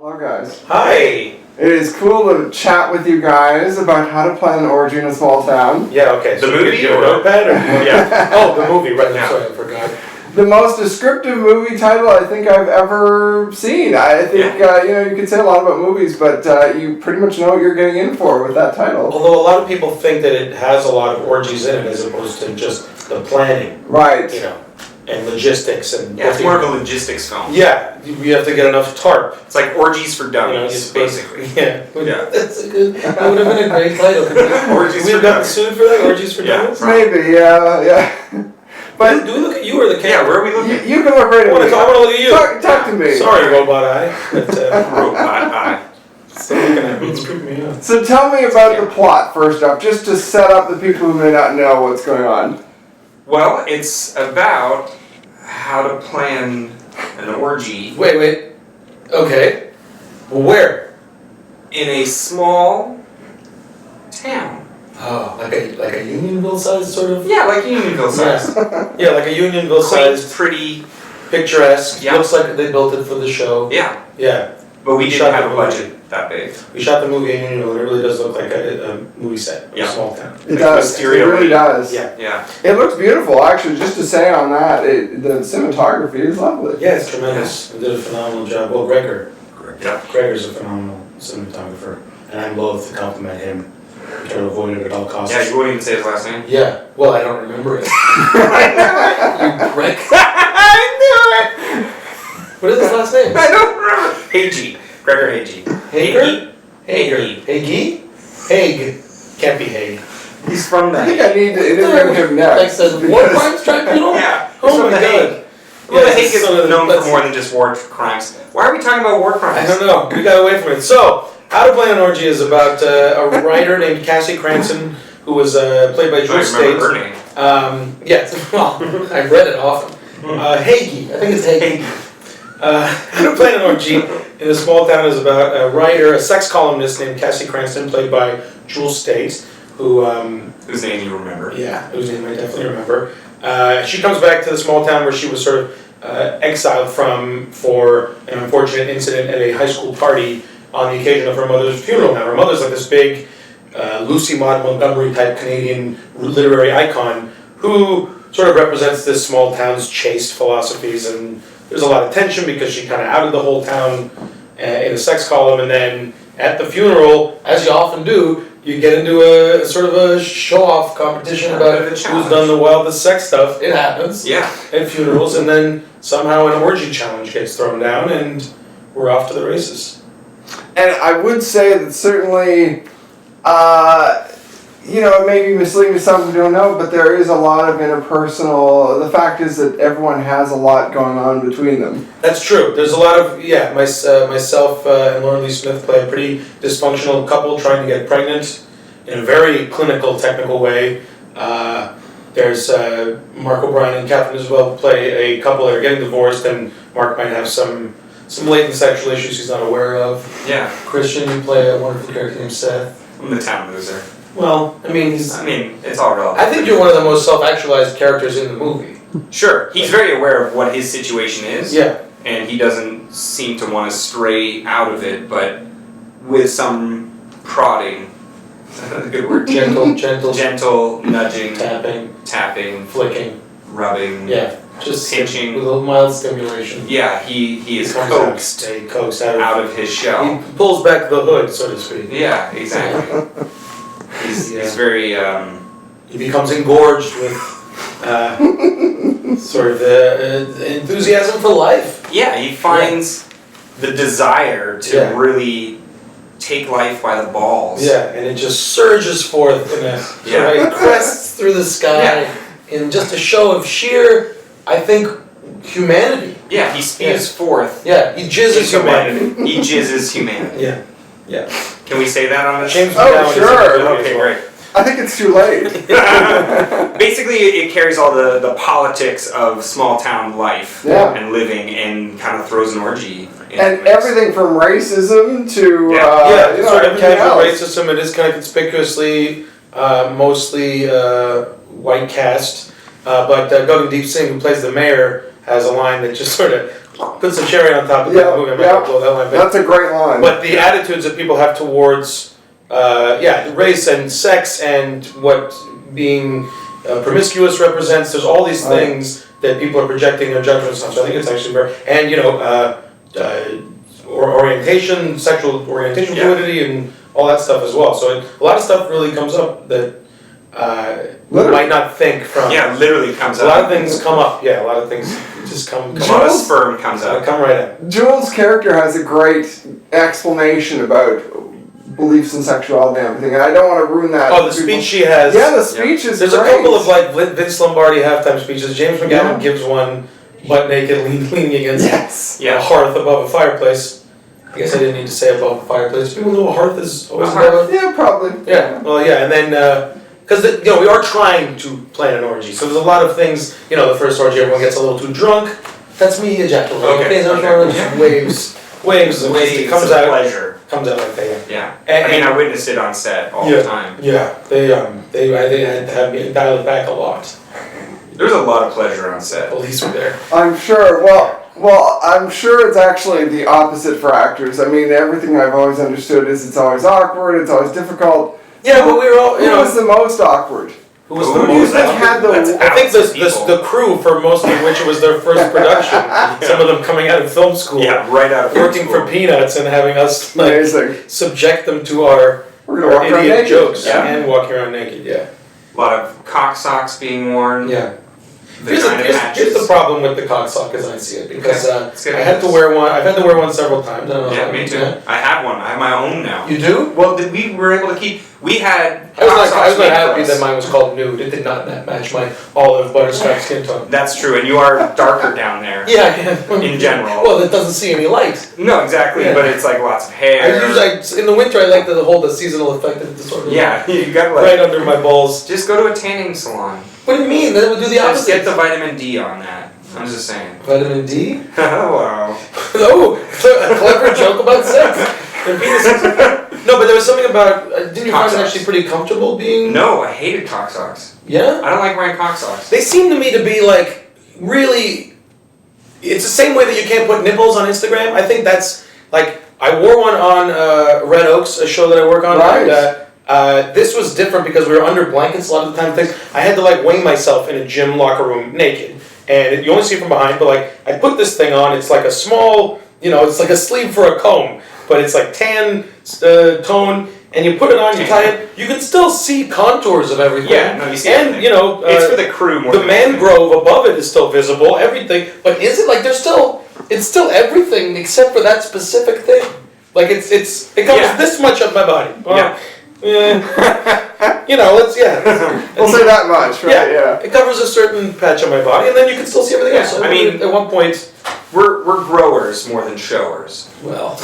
Hello guys. Hi! It is cool to chat with you guys about how to plan an orgy in a small town. Yeah, okay. The movie or notepad? Yeah. Oh, the movie, right now. Sorry, I forgot. The most descriptive movie title I think I've ever seen. I think, you could say a lot about movies, but you pretty much know what you're getting in for with that title. Although a lot of people think that it has a lot of orgies in it as opposed to just the planning. Right. And logistics and... Yeah, it's more of a logistics film. Yeah, you have to get enough tarp. It's like Orgies for Dummies, basically. Yeah. That's a good... That would have been a great title. Orgies We've for gotten Dummies. sued for that? Orgies for Dummies? Maybe, yeah. But do we look at you or the camera? Yeah, where are we looking? You can look right at me. I want to look at you. Talk to me. Sorry, robot eye. But, Robot eye. Still looking at me. It's creeping me out. So tell me about the plot first off, just to set up the people who may not know what's going on. Well, it's about how to plan an orgy. Wait. Okay. Where? In a small town. Oh, like a Unionville size sort of? Yeah, like Unionville size. Yeah, like a Unionville Quaint, size. pretty. Picturesque. Yeah. Looks like they built it for the show. Yeah. Yeah. But we shot didn't have the a movie. budget that big. We shot the movie in Unionville and it really does look like a movie set of a small town. It does. It really does. Yeah. It looks beautiful, actually. Just to say on that, the cinematography is lovely. Yeah, it's tremendous. They did a phenomenal job. Well, Yeah. Gregor's a phenomenal cinematographer, and I'm loath to compliment him. I try to avoid it at all costs. Yeah, you wouldn't even say his last name. Yeah. Well, I don't remember it. You prick. I knew it! What is his last name? I don't remember. Hagee. Gregor Hagee. Hager? Hager. Hagee? Hague. Can't be Hague. He's from the I think I need to interview him Like next. says War Crimes Tribunal? Yeah. He's Oh from my the Hague. god. Well, Yeah, the Hague is so known let's- for more than just war crimes. Why are we talking about war crimes? I don't know. We got away from it. So, How to Plan an Orgy is about a writer named Cassie Cranston, who was played by I Jules remember her States. name. Well, I've read it often. Hagee. I think it's Hagee. How to Plan an Orgy in a Small Town is about a writer, a sex columnist named Cassie Cranston, played by Jules States, who... Whose name you remember. Yeah, whose name I definitely remember. She comes back to the small town where she was sort of exiled from for an unfortunate incident at a high school party on the occasion of her mother's funeral. Now, her mother's like this big Lucy Maud Montgomery type Canadian literary icon who sort of represents this small town's chaste philosophies, and there's a lot of tension because she kind of outed the whole town in a sex column, and then at the funeral, as you often do, you get into a sort of a show-off competition about who's done the wildest sex stuff. It happens. Yeah. At funerals, and then somehow an orgy challenge gets thrown down, and we're off to the races. And I would say that certainly, it may be misleading to some who don't know, but there is a lot of interpersonal. The fact is that everyone has a lot going on between them. That's true. There's a lot of, myself and Lauren Lee Smith play a pretty dysfunctional couple trying to get pregnant in a very clinical, technical way. There's Mark O'Brien and Catherine Isabel play a couple that are getting divorced, and Mark might have some latent sexual issues he's not aware of. Yeah. Christian, you play a wonderful character named Seth. I'm the town loser. Well, it's all relevant. I think you're one of the most self-actualized characters in the movie. Sure. He's very aware of what his situation is. Yeah. And he doesn't seem to want to stray out of it, but with some prodding. Is that a good word? Gentle nudging. Tapping. Flicking. Rubbing. Yeah. Just pinching. With a mild stimulation. Yeah, he is coaxed out of his shell. He pulls back the hood, so to speak. Yeah, exactly. He's very... He becomes engorged with sort of enthusiasm for life. Yeah, he finds the desire to really take life by the balls. Yeah, and it just surges forth in a it crests through the sky in just a show of sheer, I think, humanity. Yeah, he spews forth. Yeah, he jizzes humanity. He jizzes humanity. Yeah. Can we say that on the James Oh, sure. Okay, great. I think it's too late. Basically, it carries all the politics of small town life and living, and kind of throws an orgy. And everything from racism to sort of casual racism. It is kind of conspicuously mostly white cast, but Gagan Deep Singh, who plays the mayor, has a line that just sort of put some cherry on top of that movie. I'm not gonna blow that line. That's a great line. But the attitudes that people have towards, race and sex and what being promiscuous represents, there's all these things that people are projecting their judgments on. So I think it's actually very, and orientation, sexual orientation, fluidity, and all that stuff as well. So a lot of stuff really comes up that you might not think from. Yeah, literally comes up. A lot of things come up. Yeah, a lot of things just come. A lot of sperm comes up. Come right in. Jules' character has a great explanation about beliefs in sexuality and everything, and I don't want to ruin that. Oh, the speech she has. Yeah, the speech is There's great. a couple of like Vince Lombardi halftime speeches. James McGowan gives one butt naked, leaning against a hearth above a fireplace. I guess I didn't need to say above a fireplace. People know a hearth is always above. Yeah, probably. Yeah. Well, yeah, and then because we are trying to plan an orgy, so there's a lot of things. The first orgy, everyone gets a little too drunk. That's me ejaculating. Okay. Waves. It comes out. Pleasure. Comes out like that. Yeah. I witnessed it on set all the time. Yeah. They had to have me dial it back a lot. There's a lot of pleasure on set. Police were there. I'm sure. Well, I'm sure it's actually the opposite for actors. I mean, everything I've always understood is it's always awkward, it's always difficult. Yeah, but we were all. Who was the most awkward? Who was the most awkward? I think the crew, for most of which it was their first production. Some of them coming out of film school. Yeah, right out of film working school. for peanuts and having us subject them to our idiot naked jokes and walking around naked. Yeah. A lot of cock socks being worn. Yeah. Here's the problem with the cock sock as I see it, because I had to wear one. I've had to wear one several times. Yeah, me too. I have one. I have my own now. You do? Well, we were able to keep. We had. I was not happy that mine was called nude. It did not match my olive butterscotch skin tone. That's true, and you are darker down there. Yeah. In general. Well, it doesn't see any light. No, exactly. Yeah. But it's like lots of hair. In the winter, I like to hold the seasonal affective disorder. Yeah, you got right under my balls. Just go to a tanning salon. What do you mean? That would do the opposite. Just get the vitamin D on that. I'm just saying. Vitamin D? Wow. Oh, a clever joke about sex. No, but there was something about. Didn't you find it actually pretty comfortable being? No, I hated cock socks. Yeah? I don't like wearing cock socks. They seem to me to be like really. It's the same way that you can't put nipples on Instagram. I think that's like. I wore one on Red Oaks, a show that I work on. Right. And, this was different because we were under blankets a lot of the time. I had to weigh myself in a gym locker room naked, and you only see it from behind. But I put this thing on. It's like a small, it's like a sleeve for a comb, but it's like tan tone. And you put it on, you tie it. You can still see contours of everything. Yeah, no, you see everything. It's for the crew more. The mangrove above it is still visible. Everything, but is it It's still everything except for that specific thing. It covers this much of my body. Well, We'll say that much, right? Yeah. It covers a certain patch of my body, and then you can still see everything else. So I mean, at one point, we're growers more than showers. Well,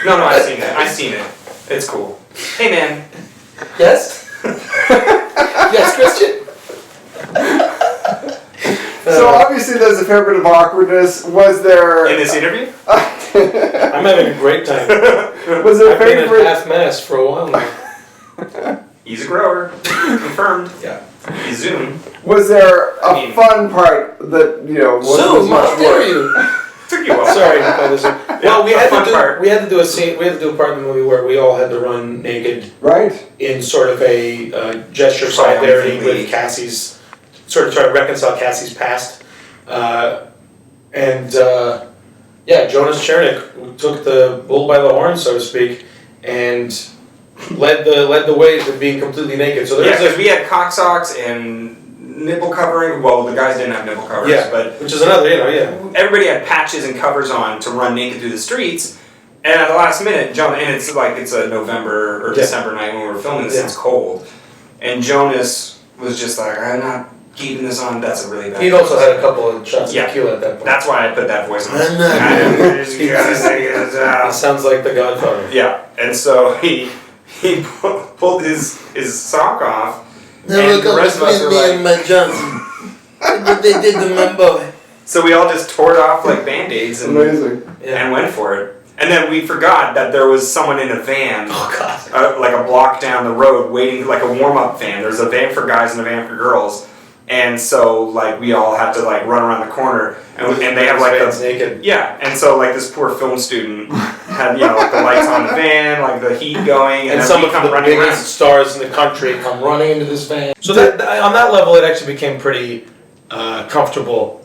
no, I've seen it. It's cool. Hey, man. Yes. Yes, Kristian. So obviously there's a fair bit of awkwardness. Was there in this interview? I'm having a great time. Was there I've been at half mast for a while now. He's a grower. Confirmed. Yeah. He's Zoom. Was there a fun part that wasn't Zoom, as much how dare you? Took you a while. Sorry. Well, we had to do a scene. We had to do a part of the movie where we all had to run naked. Right. In sort of a gesture of solidarity with Cassie's. Sort of try to reconcile Cassie's past, Jonas Chernick took the bull by the horn, so to speak, and led the way to being completely naked. So because we had cock socks and nipple covering. Well, the guys didn't have nipple covers, but which is another, everybody had patches and covers on to run naked through the streets. And at the last minute, it's a November or December night when we were filming this. It's cold, and Jonas was just like, I'm not keeping this on. That's a really bad. He'd also had a couple of shots of tequila at that point. That's why I put that voice on. It sounds like the Godfather. Yeah, and so he pulled his sock off, and the rest of us were like, my Johnson. What they did to my boy. So we all just tore it off like Band-Aids and went for it. And then we forgot that there was someone in a van, like a block down the road, waiting, like a warm-up van. There's a van for guys and a van for girls. And so, like, we all had to, like, run around the corner, and they have, like, naked. Yeah, and so, like, this poor film student had, you know, like, the lights on the van, like, the heat going, and then some we of come the running biggest around. stars in the country come running into this van. So that on that level, it actually became pretty comfortable,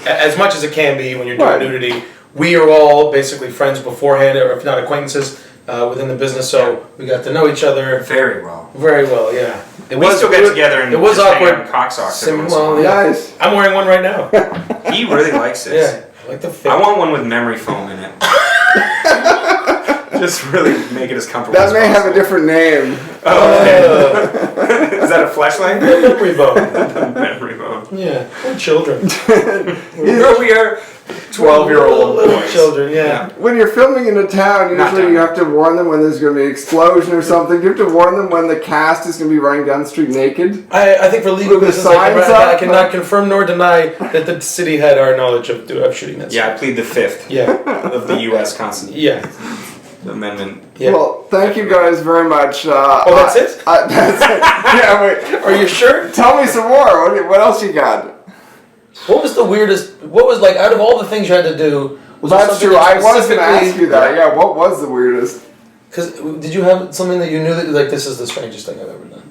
as much as it can be when you're doing nudity. We are all basically friends beforehand, or if not acquaintances, within the business, so we got to know each other Very well. very well. Yeah, We still get together and it was just hang awkward. out in cock socks every once Well, in a while. Nice. I'm wearing one right now. He really likes this. Yeah, I like the fit. I want one with memory foam in it. Just really make it as comfortable That as may have a possible. different name. Oh, okay. Is that a flashlight? memory bone. Memory bone. Yeah, we're children. Here we are, 12-year-old little boys. children. Yeah. When you're filming in a town, Not usually town. you have to warn them when there's going to be an explosion or something. Do you have to warn them when the cast is going to be running down the street naked? I think for legal With the reasons, signs I up? cannot confirm nor deny that the city had our knowledge of shooting that. Yeah, I plead the 5th Yeah. of the U.S. Constitution Yeah. Amendment. Yeah. Well, thank you guys very much. Oh, that's it? That's it. Yeah, wait. Are you sure? Tell me some more. What else you got? What was the weirdest? What was like out of all the things you had to do? Was there That's something true. that I was going to specifically- ask you that. Yeah, what was the weirdest? Because did you have something that you knew that like this is the strangest thing I've ever done?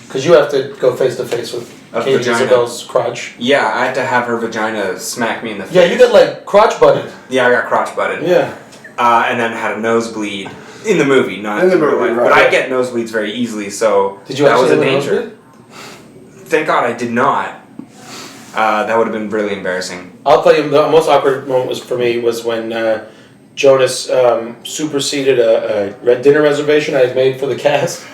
Because you have to go face to face with A Katie vagina. Isabel's crotch. Yeah, I had to have her vagina smack me in the face. Yeah, you got like crotch butted. Yeah, I got crotch butted. Yeah. And then had a nosebleed in the movie, not In the real movie, life. right. But I get nosebleeds very easily, so Did you that actually was a have a danger. nosebleed? Thank God I did not. That would have been really embarrassing. I'll tell you, the most awkward moment was for me was when Jonas superseded a red dinner reservation I had made for the cast,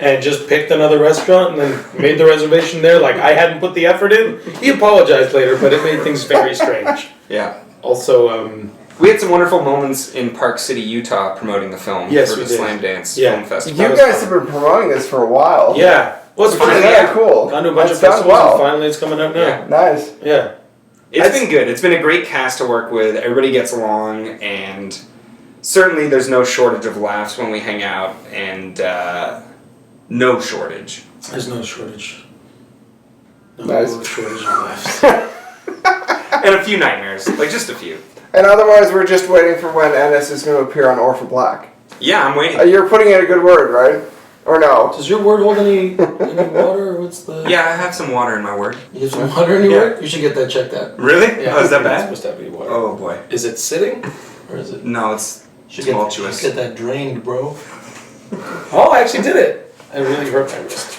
and just picked another restaurant and then made the reservation there. Like I hadn't put the effort in. He apologized later, but it made things very strange. Yeah. Also, We had some wonderful moments in Park City, Utah, promoting the film Yes, for we the did. Slam Dance Yeah. Film Festival. You guys have been promoting this for a while. yeah. Well, it's Which is finally very out. cool. Gone to a bunch That's of done festivals, well. and finally it's coming out now. Yeah. Nice. Yeah. It's been good. It's been a great cast to work with. Everybody gets along, and certainly there's no shortage of laughs when we hang out, and no shortage. There's no shortage. No Nice. shortage of laughs. And a few nightmares, like just a few. And otherwise, we're just waiting for when Ennis is going to appear on Orphan Black. Yeah, I'm waiting. You're putting in a good word, right? Or no? Does your word hold any water? Or what's the? Yeah, I have some water in my word. You have some water in your Yeah. word? You should get that checked out. Really? Yeah. Oh, is that It's bad? supposed to have any water. Oh boy. Is it sitting? Or is it? No, it's Should tumultuous. Get that drained, bro. Oh, I actually did it. I really hurt my wrist.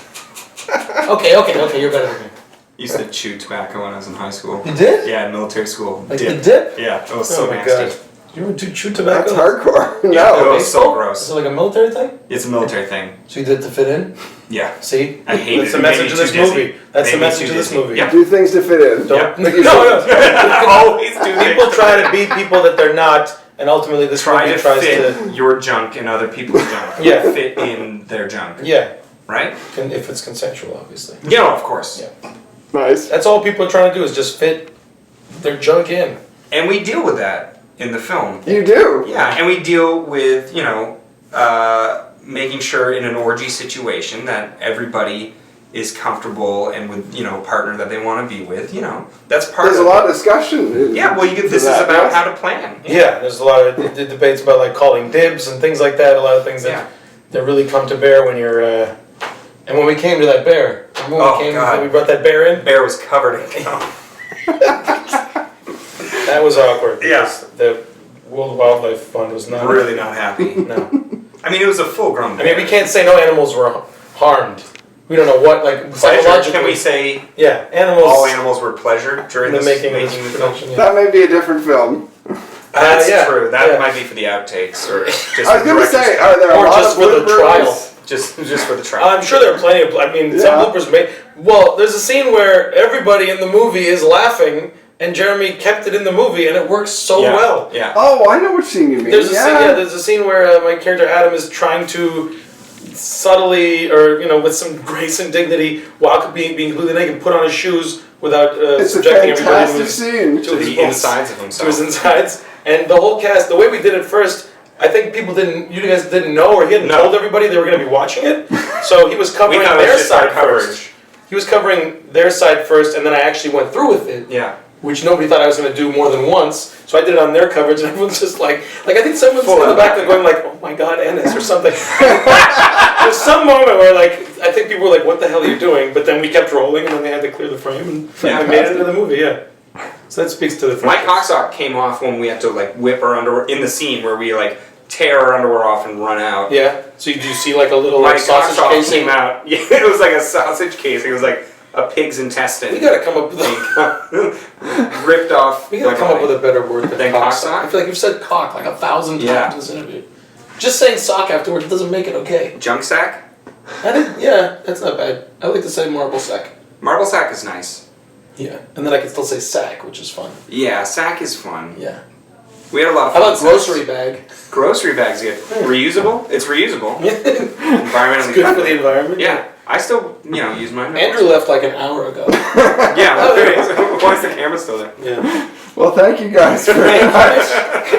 Okay, you're better than me. Used to chew tobacco when I was in high school. You did? Yeah, in military school. Like Dip. the dip? Yeah, it was Oh so my nasty. god. You ever chew tobacco? That's hardcore. Yeah, No. it was so Baseball? gross. Is it like a military thing? It's a military thing. So you did it to fit in? Yeah. See? I hate That's it. the It message made of me this too dizzy. movie. That's the Made me message too of this dizzy. movie. Yeah. Do things to fit in. Don't. Yeah. No. Always do People try to be people that they're not, and ultimately this Try movie to tries fit to. your junk in other people's junk. Yeah. Fit in their junk. Yeah, Right? if it's consensual, obviously. Yeah, of course. Yeah. Nice. That's all people are trying to do is just fit their junk in. And we deal with that in the film. You do. Yeah, and we deal with, making sure in an orgy situation that everybody is comfortable and with, partner that they want to be with, That's part There's of a lot it. of discussion. Yeah, well, this is that, about yes. how to plan. Yeah, there's a lot of debates about like calling dibs and things like that. A lot of things that really come to bear when you're. And when we came to that bear, remember when God. when we brought that bear in? Bear was covered in cum. That was awkward. Yeah. because The World Wildlife Fund was not Really not happy. No. I mean, it was a full-grown I bear. mean, we can't say no animals were harmed. We don't know what, like, Pleasure. psychologically. Can we say Yeah, animals. all animals were pleasure during in the this making of the this film? production. Yeah. That may be a different film. That's yeah, true. That yeah. might be for the outtakes or just I was the going to director's say, cut. are there a Or lot just of for the bloopers? trial. just for the trial. I'm sure there are plenty of. I mean, some Yeah. bloopers made. Well, there's a scene where everybody in the movie is laughing, and Jeremy kept it in the movie, and it works so yeah. well. Yeah. Oh, I know what scene you mean. There's a scene. Yeah, there's a scene where my character Adam is trying to subtly, or with some grace and dignity, while being completely naked, put on his shoes without It's a subjecting everybody fantastic scene. To his the bolts, insides of to himself. his insides, and the whole cast. The way we did it first, I think you guys didn't know, or he hadn't No. told everybody they were going to be watching it, so he was We covering thought it was their just our side coverage. first. He he was covering their side first, and then I actually went through with it. Yeah. Which nobody thought I was going to do more than once. So I did it on their coverage, and everyone's just like I think someone's in the back there going like, "Oh my God, Ennis," or something. There's some moment where I think people were like, "What the hell are you doing?" But then we kept rolling, and then they had to clear the frame, and we made it into the movie. Yeah. So that speaks to the. My cock sock came off when we had to whip our underwear in the scene where we tear our underwear off and run out. Yeah. So you do see a little My sausage cock sock casing came out. Yeah, it was like a sausage casing. It was like a pig's intestine. We gotta come up with ripped off. We gotta come up with a better word than cock sock. I feel like you've said cock 1,000 times in this interview. Just saying sock afterwards doesn't make it okay. Junk sack? Yeah, that's not bad. I like to say marble sack. Marble sack is nice. Yeah, and then I can still say sack, which is fun. Yeah, sack is fun. Yeah. We had a lot of How fun. about grocery bag? Grocery bag's good. Reusable? It's reusable. Environmentally It's good for the environment. Yeah. I still, use mine. Andrew left an hour ago. Yeah, why is the camera still there? Yeah. Well, thank you guys very much.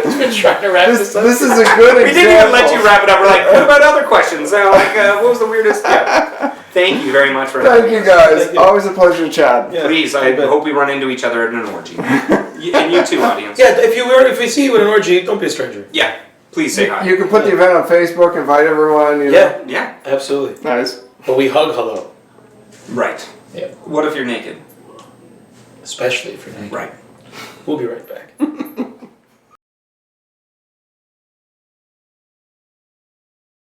He's been trying to wrap this up. This is a good example. We didn't even let you wrap it up. We're like, what about other questions? What was the weirdest? Yeah. Thank you very much for Thank you guys. Always a pleasure to chat. Yeah. Please, I hope we run into each other at an orgy. And you too, audience. Yeah, if we see you at an orgy, don't be a stranger. Yeah. Please say hi. You can put the event on Facebook, invite everyone. Yeah. Absolutely. Nice. But we hug hello. Right. Yeah. What if you're naked? Especially if you're naked. Right. We'll be right back.